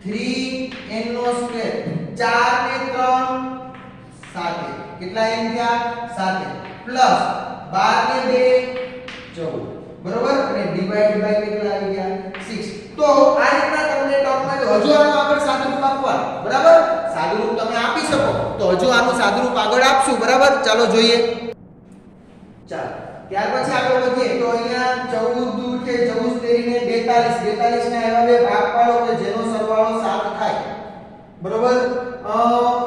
3n નો સ્ક્વેર 4 ને 3 7 કેટલા n થયા 7 પ્લસ 12 ને 2 14 બરોબર અને ડિવાઇડ બાય કેટલા આવી ગયા 6 તો આ રીતના તમને ટર્મમાં હજુ આનું આગળ સાદું રૂપ આપવા બરાબર સાદું રૂપ તમે આપી શકો તો હજુ આનું સાદું રૂપ આગળ આપશું બરાબર ચાલો જોઈએ ચાલો ત્યાર પછી આગળ વધીએ તો અહીંયા 14 દૂર છે 14 ને 42 ને એવા બે ભાગ પાડો કે જેનો સરવાળો 7 થાય બરોબર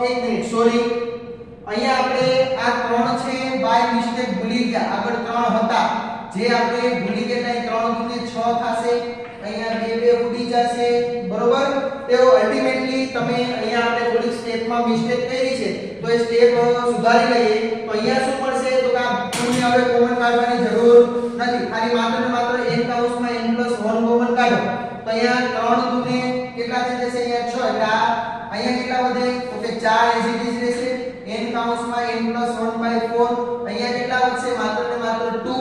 એક મિનિટ સોરી અહીંયા આપણે આ 3 છે બાય મિસ્ટેક ભૂલી ગયા આગળ 3 હતા જે આપણે ભૂલી ગયા 3 દૂને 6 થશે અહીંયા 2 ઉડી જશે બરોબર તો અલ્ટીમેટલી તમે અહીંયા આપણે થોડી સ્ટેપમાં મિસ્ટેક કરી છે તો એ સ્ટેપ સુધારી લઈએ તો અહીંયા શું મળશે તો કે આ શૂન્ય હવે કોમન કાઢવાની જરૂર નથી ખાલી અહીંયા કેટલા વધશે માત્ર ને માત્ર 2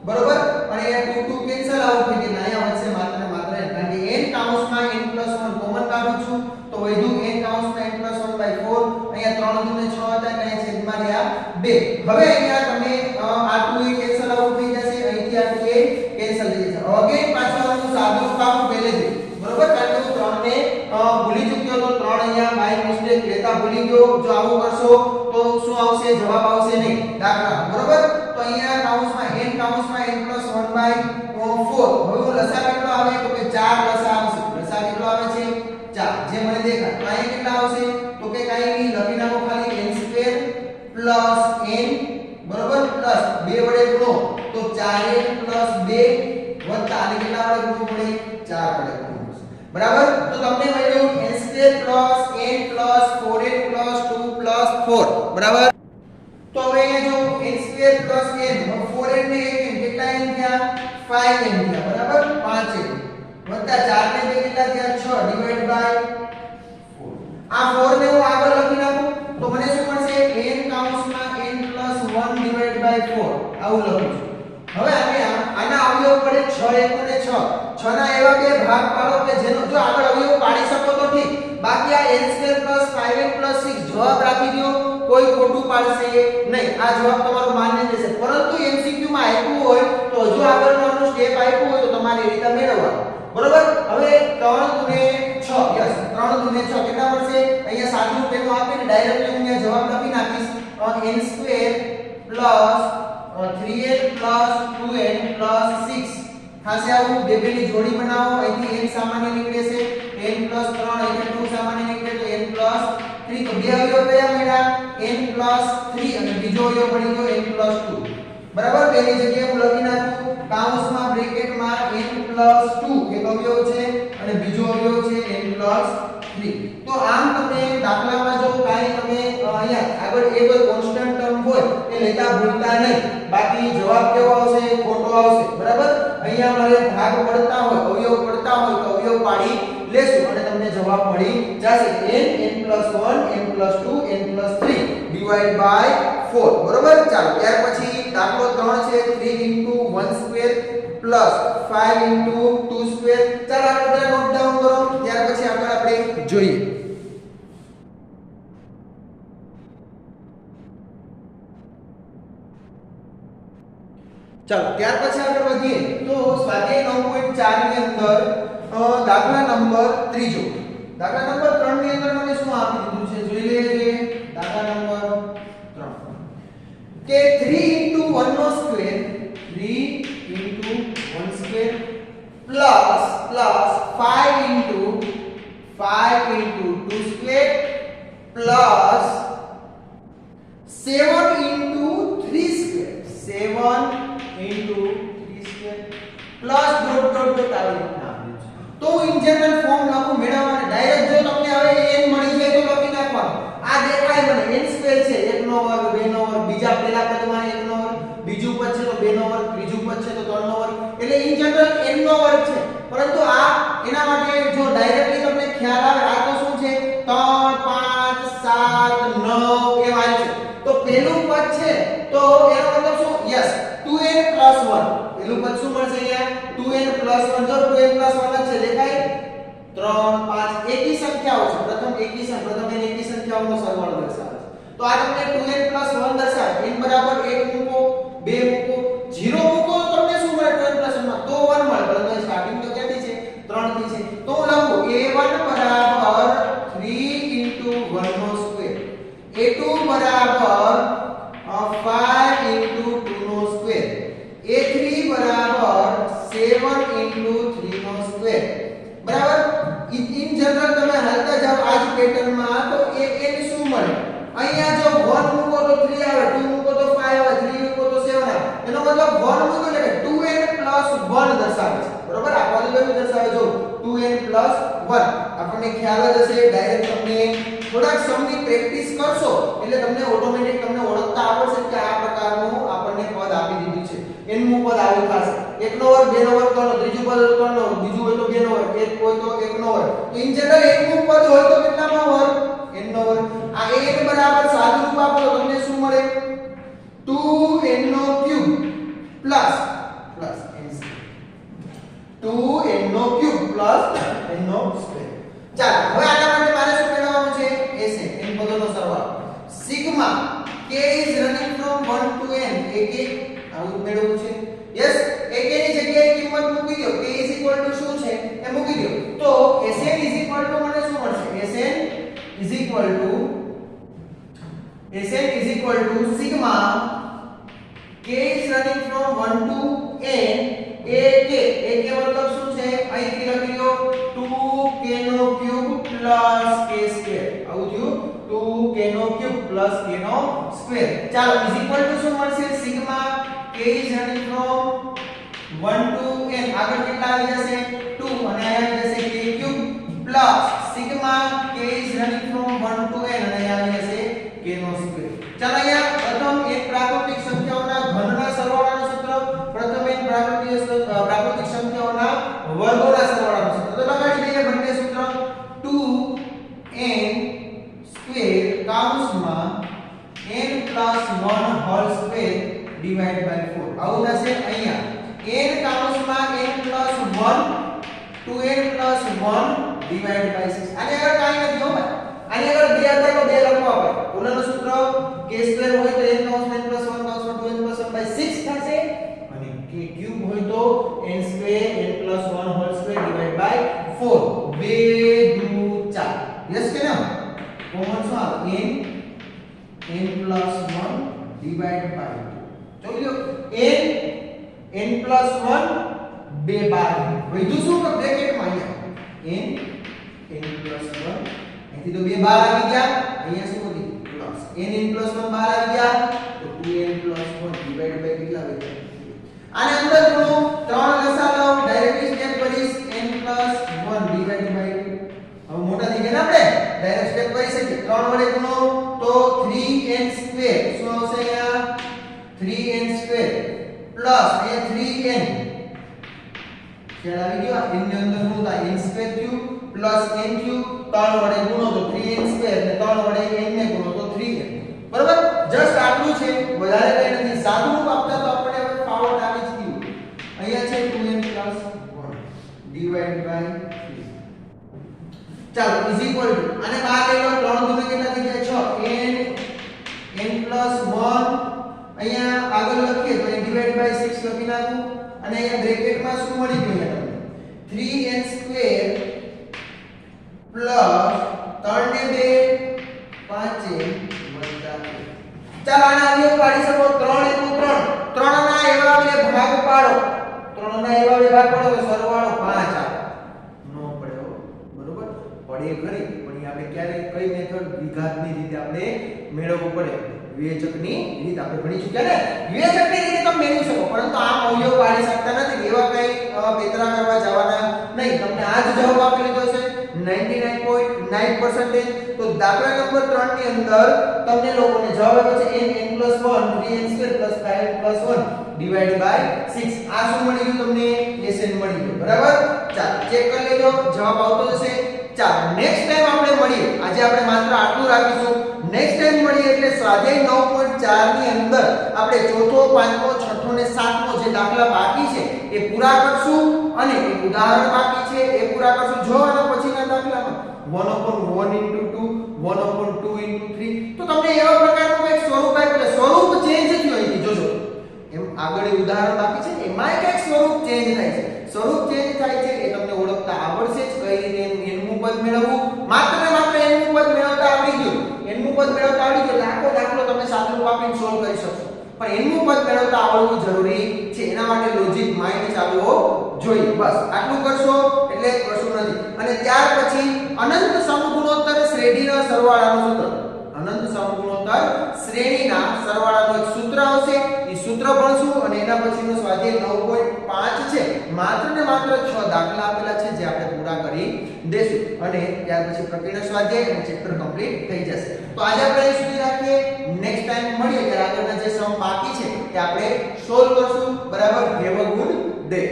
બરોબર અને અહીંયા 2 2 કેન્સલ આઉટ થઈ ગયું અહીંયા વધશે માત્ર ને માત્ર n કારણ કે n કાઉન્સમાં n+1 કોમન કાઢું છું તો વધ્યું n કાઉન્સમાં n+1/4 અહીંયા 3 દૂને 6 હતા અને અહીંયા છેદમાં રહ્યા 2 હવે અહીંયા તમે આ 2 એ કેન્સલ આઉટ થઈ જશે અહીંથી આ 2 એ કેન્સલ થઈ જશે અગેન પાછું આનું સાદુરૂપ આપું પહેલેથી બરોબર કારણ કે હું 3 ને ભૂલી ચૂક્યો તો 3 અહીંયા બાય મિસ્ટેક લેતા ભૂલી ગયો જો આવું કરશો તો શું આવશે જવાબ આવશે નહીં દાખલા બરોબર તો અહીંયા કાઉન્સમાં n+1/4 હવે હું લસા કેટલો આવે તો કે 4 લસા આવશે લસા કેટલો આવે છે 4 જે મને દેખાય તો અહીંયા કેટલા આવશે તો કે કાઈ નહીં લખી નાખો ખાલી n² + n બરોબર પ્લસ 2 વડે ગુણો તો 4n + 2 વત્તા અને કેટલા વડે ગુણવું પડે 4 વડે ગુણવું બરાબર તો તમને મળ્યું n² + n + 4n + 2 + 4 બરાબર તો હવે અહીંયા જો n² + n 4n ને 1n કેટલા n થયા 5n થયા બરાબર 5n વત્તા 4 ને 2 કેટલા થયા 6 ડિવાઈડ બાય 4 આ 4 ને હું આગળ લખી નાખું તો મને શું મળશે n કાઉન્સમાં n+1 ડિવાઈડ બાય 4 આવું લખું છું હવે આના અવયવ પડે 6 1 અને 6 6 ના એવા બે ભાગ પાડો કે જેનો જો આગળ અવયવ પાડી શકો તો ઠીક બાકી આ n² + 5n + 6 જવાબ રાખી દો કોઈ ખોટું પાડશે નહીં આ જવાબ તમારો માન્ય જશે પરંતુ MCQ માં આપ્યું હોય તો હજુ આગળનો સ્ટેપ આપ્યું હોય તો તમારે એ રીતે મેળવવાનું બરોબર હવે 3 દૂને 6 યસ 3 દૂને 6 કેટલા મળશે અહીંયા સાદું પેલું આપીને ડાયરેક્ટલી હું અહીંયા જવાબ લખી નાખીશ n² + 3n + 2n + 6 ખાસે આવું બે બેની જોડી બનાવો અહીંથી n સામાન્ય નીકળે છે n + 3 અહીંથી 2 સામાન્ય નીકળે તો n + 3 તો બે અવયવ કયા મળ્યા n + 3 અને બીજો અવયવ પડી ગયો n + 2 બરાબર તેની જગ્યાએ હું લખી નાખું કાઉન્સમાં બ્રેકેટમાં n + 2 એક અવયવ છે અને બીજો અવયવ છે n + 3 તો આમ તમે દાખલામાં જો કાઈ તમે અહીંયા આગળ એ કોઈ કોન્સ્ટન્ટ ટર્મ હોય એ લેતા ભૂલતા નહીં બાકી જવાબ કેવો આવશે ખોટો આવશે બરાબર અહીંયા મારે ભાગ પડતા હોય અવયવ પડતા હોય તો અવયવ પાડી લેશું અને તમને જવાબ મળી જશે n n+1 n+2 n+3 divide by 4 બરોબર ચાલો ત્યાર પછી દાખલો 3 છે 3 * 1² + 5 * 2². ચાલો આ બધા નોટ ડાઉન કરો ત્યાર પછી આગળ આપણે જોઈએ ચાલો ત્યાર પછી આગળ વધીએ તો સ્વાધ્યાય 9.4 ની અંદર દાખલા નંબર 3 દાખલા નંબર 3 ની અંદર મને શું આપી દીધું છે જોઈ લઈએ દાખલા નંબર 3 કે 3 * 1² 3 * 1² plus 5 * 2² plus 7 * 3² 7 * 3² પ્લસ ડોટ આવી રીતના આપ્યું છે તો ઇન જનરલ ફોર્મ લખું મેળવવાને ડાયરેક્ટ જો તમને હવે n મળી જાય તો લખી નાખવાનું આ દેખાય મને n² છે 1 નો વર્ગ 2 નો વર્ગ બીજા પહેલા પદમાં 1 નો વર્ગ બીજું પદ છે તો 2 નો વર્ગ ત્રીજું પદ છે તો 3 નો વર્ગ એટલે ઇન જનરલ n નો વર્ગ છે પરંતુ આ એના માટે જો ડાયરેક્ટલી તમને ખ્યાલ આવે આ તો શું છે 3 5 7 9 એ વાય છે તો પહેલું પદ છે તો એનો મતલબ શું યસ 2n + 1 પહેલું પદ શું મળશે અહીંયા 2n + 1 જો 2n + 1 છે દેખાય 3 5 એકી સંખ્યાઓ છે પ્રથમ એકી સંખ્યાઓનો સરવાળો દર્શાવે છે તો આ તમને 2n + 1 દર્શાવે n બરાબર 1 મૂકો 2 મૂકો 0 મૂકો તો તમને શું મળે 2n + 1 માં તો 1 મળે પરંતુ સ્ટાર્ટિંગ તો ક્યાંથી છે 3 થી છે તો હું લખું a1 બરાબર 3 * 1² a2 બરાબર 5 * 2² a3 બરાબર 7 * 3² બરાબર ઇન જનરલ તમે હાલતા જાવ આ જ પેટર્નમાં તો n શું મળે અહીંયા જો 1 મૂકો તો 3 આવે 2 મૂકો તો 5 આવે 3 મૂકો તો 7 આવે એનો મતલબ 1 મૂકો એટલે 2n + 1 દર્શાવે છે બરોબર આ પોલિનોમિયલ દર્શાવે જો 2n + 1 આપણને ખ્યાલ જ હશે ડાયરેક્ટ તમને થોડાક સમયની પ્રેક્ટિસ કરશો એટલે તમને ઓટોમેટિક તમને ઓળખતા આવડશે કે આ પ્રકારનું આપણને પદ આપી દીધું છે n નું પદ આવું થશે 1 નો વર્ગ 2 નો વર્ગ 3 નો ત્રીજું પદ 3 નો બીજું હોય તો 2 નો વર્ગ એક હોય તો 1 નો વર્ગ ઇન જનરલ 1 નું પદ હોય તો કેટલાનો વર્ગ n નો વર્ગ આ n બરાબર સાદું રૂપ આપો તો તમને શું મળે 2n નો cube plus n square 2n નો ક્યુબ પ્લસ n નો સ્ક્વેર. ચાલો હવે આના માટે મારે શું મેળવવાનું છે Sn n બધોનો સરવાળો sigma k is running from 1 to n ak આવું મેળવવું છે. યસ ak ની જગ્યાએ કિંમત મૂકી દો k શું છે એ મૂકી દો તો Sn મને શું મળશે Sn sigma k is running from 1 to n ak મતલબ શું છે અહીંથી લખી લો 2k નો ક્યુબ પ્લસ k સ્ક્વેર આવું થયું 2k નો ક્યુબ પ્લસ k નો સ્ક્વેર. ચાલો શું મળશે sigma k is running from 1 to n આગળ કેટલા આવી જશે 2 અને અહીંયા આવી જશે k cube plus sigma k is running from 1 to n અને અહીંયા આવી જશે k નો સ્ક્વેર. ચાલો અહીંયા પ્રથમ એક પ્રાકૃતિક સંખ્યાઓના ઘનના સરવાળાનું સૂત્ર પ્રથમ એક પ્રાકૃતિક સંખ્યાઓના વર્ગોના સરવાળાનું સૂત્ર તો લગાડી દઈએ બંને સૂત્ર 2n સ્ક્વેર કૌંસમાં n plus 1 whole square divide by 4 આવું થશે અહીંયા n કૌંસમાં n plus 1 2n plus 1 divide by 6 આની આગળ કાઈ નથી હો ભાઈ આની આગળ બે હતા તો બે લખવા પડે ઓલાનું સૂત્ર k સ્ક્વેર હોય તો n કૌંસમાં n પ્લસ 1 કૌંસમાં 2n પ્લસ 1 બાય 6 થશે અને k ક્યુબ હોય તો n square n plus 1 whole square divide by 4 2 2 4 yes કે ના કોમન શું આવે n પ્લસ 1 ડિવાઇડ બાય 2 જોઈ લો n પ્લસ 1 બે બાર વધુ શું કે બ્રેકેટમાં અહીંયા n પ્લસ 1 અહીંથી તો બે બાર આવી ગયા અહીંયા શું વધી પ્લસ n પ્લસ 1 બાર આવી ગયા તો 2n પ્લસ 1 ડિવાઇડ બાય કેટલા વધ્યા આને અંદર ગુણો 3 લસા લો ડાયરેક્ટલી સ્ટેપ કરીશ n પ્લસ 1 ડિવાઇડ બાય 2 હવે મોટા થઈ ગયા ને આપણે ડાયરેક્ટ સ્ટેપ કરી શકીએ 3 વડે ગુણો તો 3n સ્ક્વેર શું આવશે અહીંયા 3n સ્ક્વેર પ્લસ અહીંયા 3n ખ્યાલ આવી ગયો n ની અંદર શું થાય n square cube plus n cube 3 વડે ગુણો તો 3n સ્ક્વેર ને 3 વડે n ને ગુણો તો 3n બરાબર જસ્ટ આટલું છે વધારે કઈ નથી સાદું રૂપ આપતા તો આપણે હવે પાવર આવી જ ગયું અહીંયા છે 2n 1 ડિવાઇડ બાય 3 ચાલો ઇઝ ઇક્વલ ટુ આને બહાર લઈ લો 3 ગુણે કેટલા થઈ જાય 6 n 1 અહીંયા આગળ લખીએ તો એ ડિવાઇડ બાય 6 લખી નાખું અને અહીંયા બ્રેકેટમાં શું મળી ગયું તમને 3n સ્ક્વેર પ્લસ 3 ને 2 5n વત્તા 1 ચાલો આના અવયવ પાડી શકો 3 * 3 3 ના એવા બે ભાગ પાડો 3 ના એવા બે ભાગ પાડો તો સરવાળો 5 આવે નો પડ્યો બરોબર પડે ખરી પણ આપણે ક્યારે કઈ મેથડ વિઘાતની રીતે આપણે મેળવવું પડે વિવેચકની રીત આપણે ભણી ચૂક્યા ને વિવેચકની રીતે તમે મેળવી શકો પરંતુ આ અવયવ પાડી શકતા નથી એવા કઈ પેતરા કરવા જવાના નહીં તમને આ જ જવાબ આપી લીધો છે 99.9% તો દાખલા નંબર 3 ની અંદર તમને લોકોને જવાબ આપ્યો છે n 1 3n2 5n 1 divide by 6 આ શું મળી ગયું તમને Sn મળી ગયું બરાબર ચાલો ચેક કરી લેજો જવાબ આવતો જશે ચાલો નેક્સ્ટ ટાઈમ આપણે મળીએ આજે આપણે માત્ર આટલું રાખીશું નેક્સ્ટ ટાઈમ મળીએ એટલે સ્વાધ્યાય 9.4 ની અંદર આપણે ચોથો પાંચમો છઠ્ઠો ને સાતમો જે દાખલા બાકી છે એ પૂરા કરશું અને એક ઉદાહરણ બાકી છે એ પૂરા કરશું જો આના પછીના દાખલામાં 1/1 * 2 1/2 * 3 તો તમને એવા પ્રકારનું એક સ્વરૂપ આપ્યું એટલે સ્વરૂપ ચેન્જ થયું અહીંથી જોજો એમ આગળ ઉદાહરણ બાકી છે એમાં એક સ્વરૂપ ચેન્જ થાય છે સ્વરૂપ ચેન્જ થાય છે એ તમને ઓળખતા આવડશે જ કઈ રીતે એનું પદ મેળવવું માત્ર ને માત્ર એનું પદ મેળવતા આવડી ગયું એનું પદ મેળવતા આવડી ગયું લાખો દાખલો તમે સાદું રૂપ આપીને સોલ્વ કરી શકશો પણ એનું પદ મેળવતા આવડવું જરૂરી છે એના માટે લોજિક માઇન્ડ ચાલુ હોવો જોઈએ બસ આટલું કરશો એટલે કશું નથી અને ત્યાર પછી અનંત સમગુણોત્તર શ્રેણીના સરવાળાનું સૂત્ર અનંત સમગુણોત્તર શ્રેણીના સરવાળાનું એક સૂત્ર આવશે એ સૂત્ર ભણશું અને એના પછીનો સ્વાધ્યાય 9.5 છે માત્ર ને માત્ર 6 દાખલા આપેલા છે જે આપણે પૂરા કરી દેશું અને ત્યાર પછી પ્રકરણ સ્વાધ્યાય અને ચેપ્ટર કમ્પ્લીટ થઈ જશે તો આજે આપણે અહીં સુધી રાખીએ નેક્સ્ટ ટાઈમ મળીએ ત્યારે આગળના જે સમ બાકી છે એ આપણે સોલ્વ કરશું બરાબર હેવ અ ગુડ ડે